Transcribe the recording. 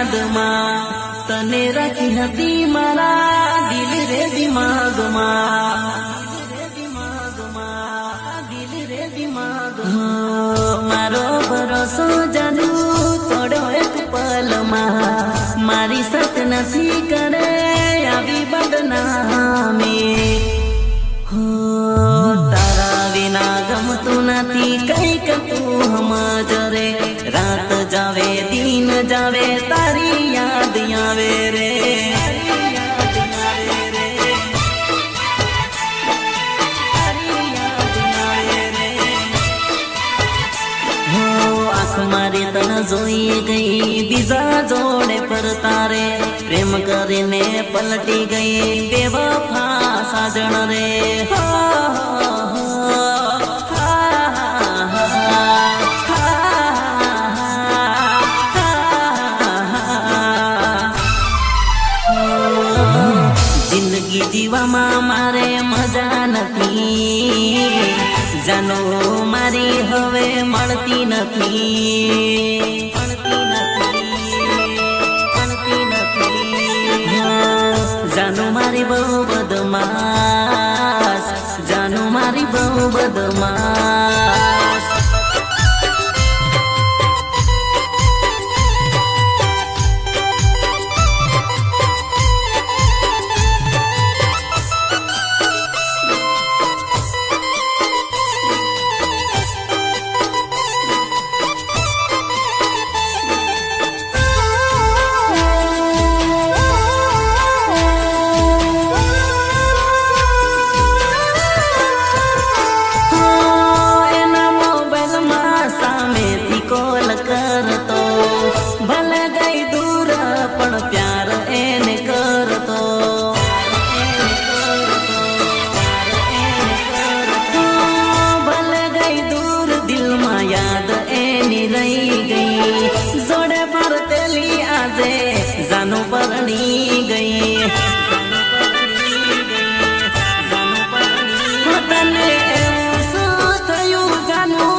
યાદમાં તને રાખી હતી મારા દિલ રે દિમાગમાં મારો ભરોસો જાદુ તોડો એક પલમાં મારી સત નથી કરે આવી બદનામી તારા વિના ગમતું નથી કઈક તું સમજ રે રાત જાવે દિન જાવે તારી યાદ આવે રે મારી તન જોઈ ગઈ બીજા જોડે પર તારે પ્રેમ કરીને પલટી ગઈ બેવફા સાજણ રે જિંદગી જીવામાં મારે મજા નથી જાનો મારી હવે મળતી નથી જાનો મારી બહુ બદમાશ જાનો મારી બહુ બદમાશ ભલે ગઈ દૂર પણ પ્યાર એને કરતો ભલે ગઈ દૂર દિલમાં યાદ એની રહી ગઈ જોડે પરતેલી આજે જાનું પરણી ગઈ